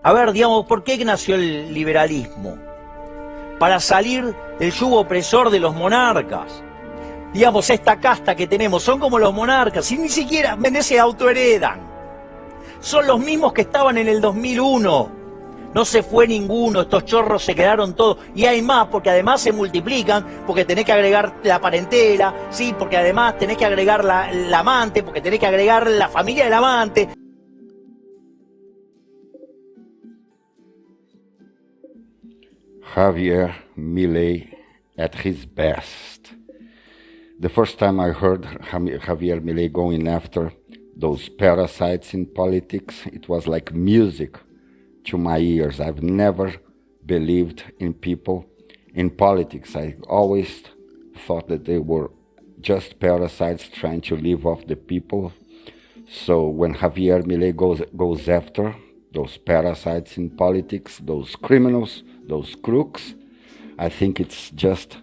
A ver, digamos, ¿por qué nació el liberalismo? Para salir del yugo opresor de los monarcas. Digamos, esta casta que tenemos son como los monarcas y ni siquiera se autoheredan. Son los mismos que estaban en el 2001. No se fue ninguno, estos chorros se quedaron todos. Y hay más, porque además se multiplican, porque tenés que agregar la parentela, sí, porque además tenés que agregar la amante, porque tenés que agregar la familia del amante. Javier MILEI at his best. The first time I heard Javier MILEI going after those parasites in politics, it was like music to my ears. I've never believed in people in politics. I always thought that they were just parasites trying to live off the people. So when Javier MILEI goes after those parasites in politics, those criminals, those crooks, I think it's just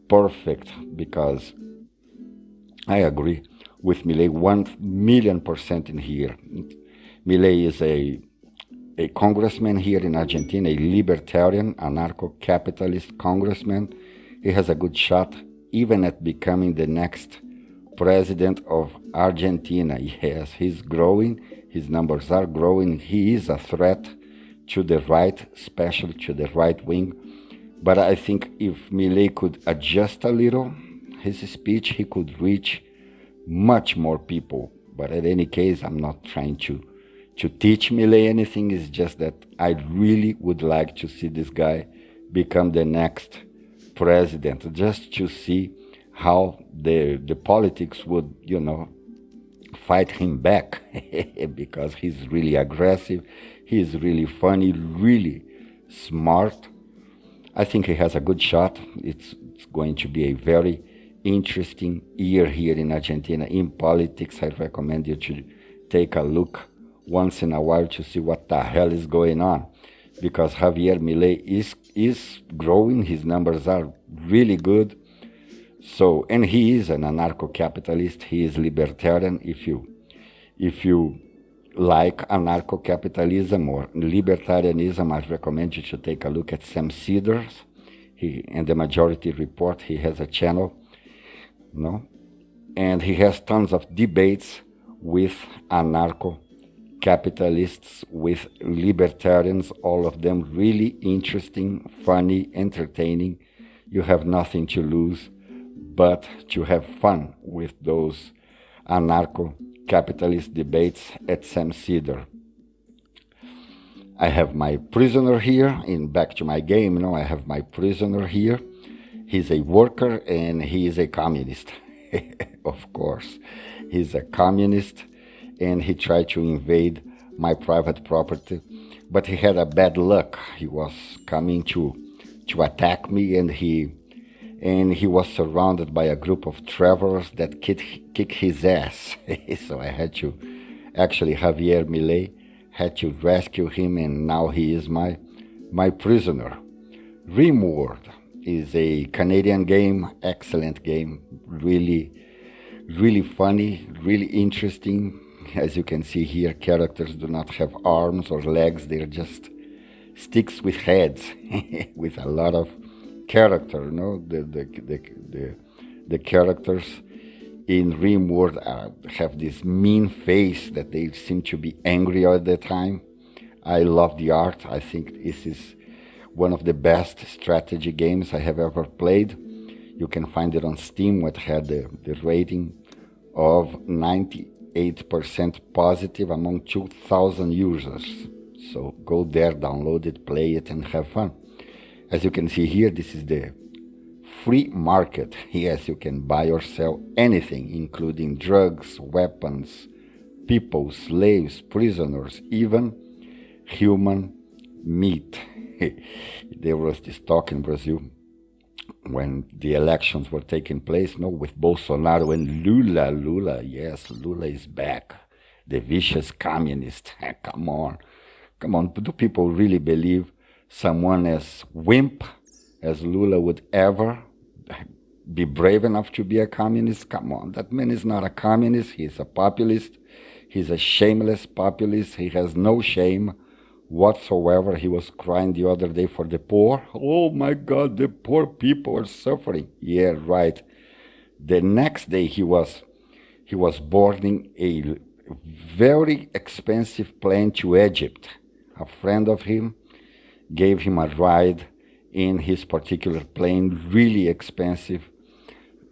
perfect, because I agree with MILEI 1,000,000% in here. MILEI is a congressman here in Argentina, a libertarian, anarcho-capitalist congressman. He has a good shot even at becoming the next president of Argentina. Yes, he's growing, his numbers are growing, he is a threat to the right, especially to the right wing. But I think if MILEI could adjust a little his speech, he could reach much more people. But in any case, I'm not trying to teach MILEI anything. It's just that I really would like to see this guy become the next president, just to see how the politics would, fight him back, because he's really aggressive, he's really funny, really smart. I think he has a good shot. It's going to be a very interesting year here in Argentina in politics. I recommend you to take a look once in a while to see what the hell is going on, because Javier MILEI is growing. His numbers are really good. So, and he is an anarcho-capitalist. He is libertarian. If you like anarcho-capitalism or libertarianism, I recommend you to take a look at Sam Cedars. In the Majority Report, he has a channel, and he has tons of debates with anarcho-capitalists, with libertarians, all of them really interesting, funny, entertaining. You have nothing to lose but to have fun with those anarcho-capitalist debates at Sam Cedar. I have my prisoner here, back to my game, I have my prisoner here. He's a worker and he is a communist, of course. He's a communist and he tried to invade my private property, but he had a bad luck. He was coming to attack me, and he was surrounded by a group of travelers that kick his ass. So I had to, actually Javier MILEI had to rescue him, and now he is my prisoner. Rimworld is a Canadian game, excellent game, really, really funny, really interesting. As you can see here, characters do not have arms or legs, they're just sticks with heads, with a lot of character, the characters in Rimworld have this mean face that they seem to be angry all the time. I love the art. I think this is one of the best strategy games I have ever played. You can find it on Steam, which had the rating of 98% positive among 2,000 users. So go there, download it, play it, and have fun. As you can see here, this is the free market. Yes, you can buy or sell anything, including drugs, weapons, people, slaves, prisoners, even human meat. There was this talk in Brazil when the elections were taking place, with Bolsonaro and Lula. Yes, Lula is back. The vicious communist. Come on. Do people really believe someone as wimp as Lula would ever be brave enough to be a communist? Come on, that man is not a communist. He's a populist. He's a shameless populist. He has no shame whatsoever. He was crying the other day for the poor. Oh my God, the poor people are suffering. Yeah, right. The next day he was boarding a very expensive plane to Egypt. A friend of him gave him a ride in his particular plane, really expensive.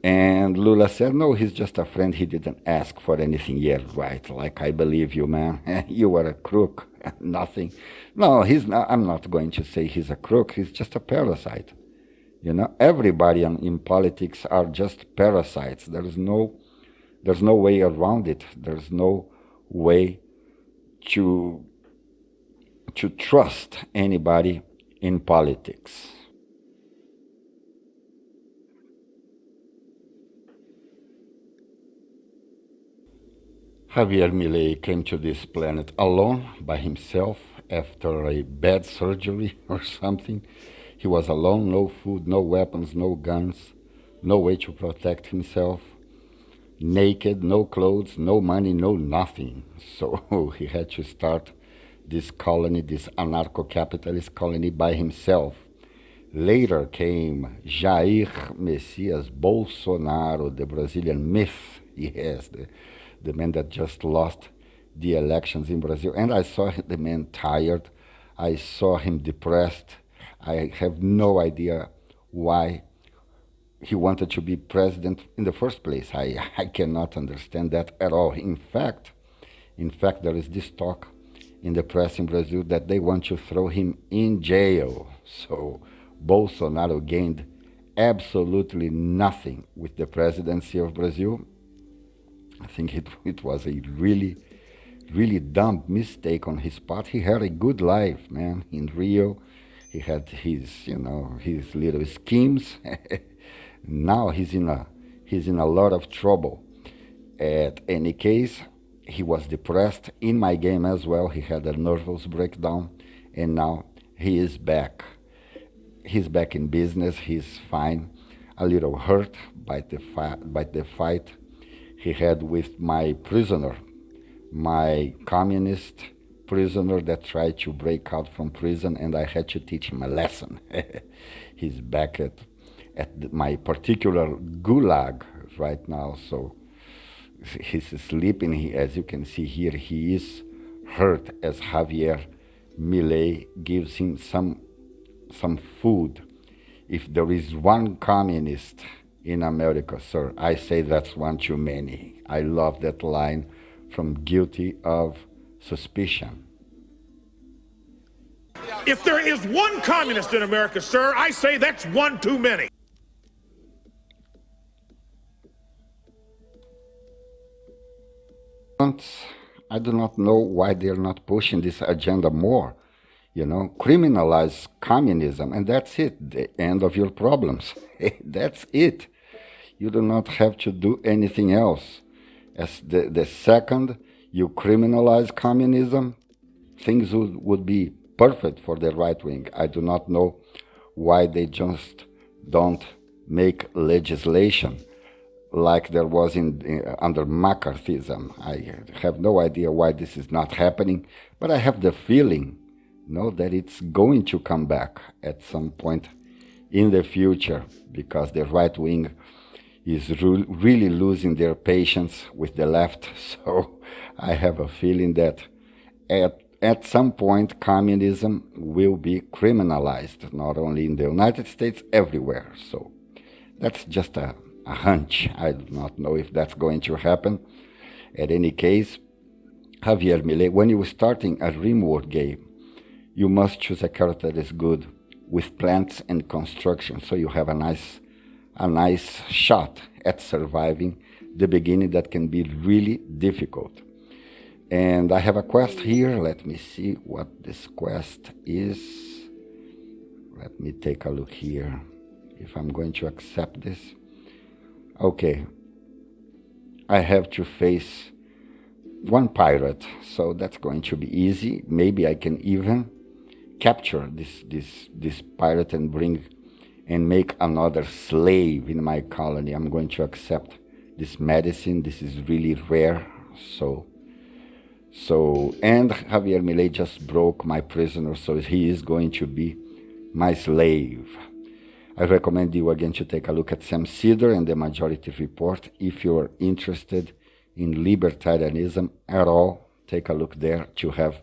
And Lula said, no, he's just a friend. He didn't ask for anything yet, right? Like, I believe you, man. You were a crook. Nothing. No, he's not. I'm not going to say he's a crook. He's just a parasite. You know, everybody in politics are just parasites. There's no way around it. There's no way to trust anybody in politics. Javier Milei came to this planet alone, by himself, after a bad surgery or something. He was alone, no food, no weapons, no guns, no way to protect himself, naked, no clothes, no money, no nothing. So he had to start this colony, this anarcho-capitalist colony by himself. Later came Jair, Messias, Bolsonaro, the Brazilian myth, yes, the man that just lost the elections in Brazil. And I saw the man tired. I saw him depressed. I have no idea why he wanted to be president in the first place. I cannot understand that at all. In fact, there is this talk in the press in Brazil that they want to throw him in jail. So Bolsonaro gained absolutely nothing with the presidency of Brazil. I think it was a really, really dumb mistake on his part. He had a good life, man, in Rio. He had his little schemes. Now he's in a lot of trouble. At any case, he was depressed. In my game as well, he had a nervous breakdown, and now he is back. He's back in business. He's fine. A little hurt by the fight he had with my prisoner, my communist prisoner that tried to break out from prison, and I had to teach him a lesson. He's back at my particular gulag right now, so he's sleeping. As you can see here, he is hurt as Javier Milei gives him some food. If there is one communist in America, sir, I say that's one too many. I love that line from Guilty of Suspicion. If there is one communist in America, sir, I say that's one too many. I do not know why they're not pushing this agenda more. You know, criminalize communism, and that's it, the end of your problems. That's it. You do not have to do anything else. As the second you criminalize communism, things would be perfect for the right wing. I do not know why they just don't make legislation like there was under McCarthyism. I have no idea why this is not happening, but I have the feeling, that it's going to come back at some point in the future, because the right wing is really losing their patience with the left. So I have a feeling that at some point communism will be criminalized, not only in the United States, everywhere. So that's just a hunch. I do not know if that's going to happen. At any case, Javier Milei, when you're starting a Rimworld game, you must choose a character that is good with plants and construction, so you have a nice shot at surviving the beginning that can be really difficult. And I have a quest here. Let me see what this quest is. Let me take a look here, if I'm going to accept this. Okay, I have to face one pirate, so that's going to be easy. Maybe I can even capture this pirate and bring and make another slave in my colony. I'm going to accept this medicine. This is really rare. And Javier Milei just broke my prisoner, so he is going to be my slave. I recommend you again to take a look at Sam Cedar and the Majority Report. If you're interested in libertarianism at all, take a look there to have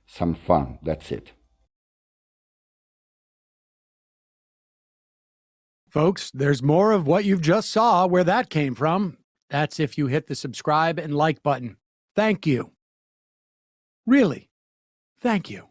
some fun. That's it. Folks, there's more of what you've just saw where that came from. That's if you hit the subscribe and like button. Thank you. Really, thank you.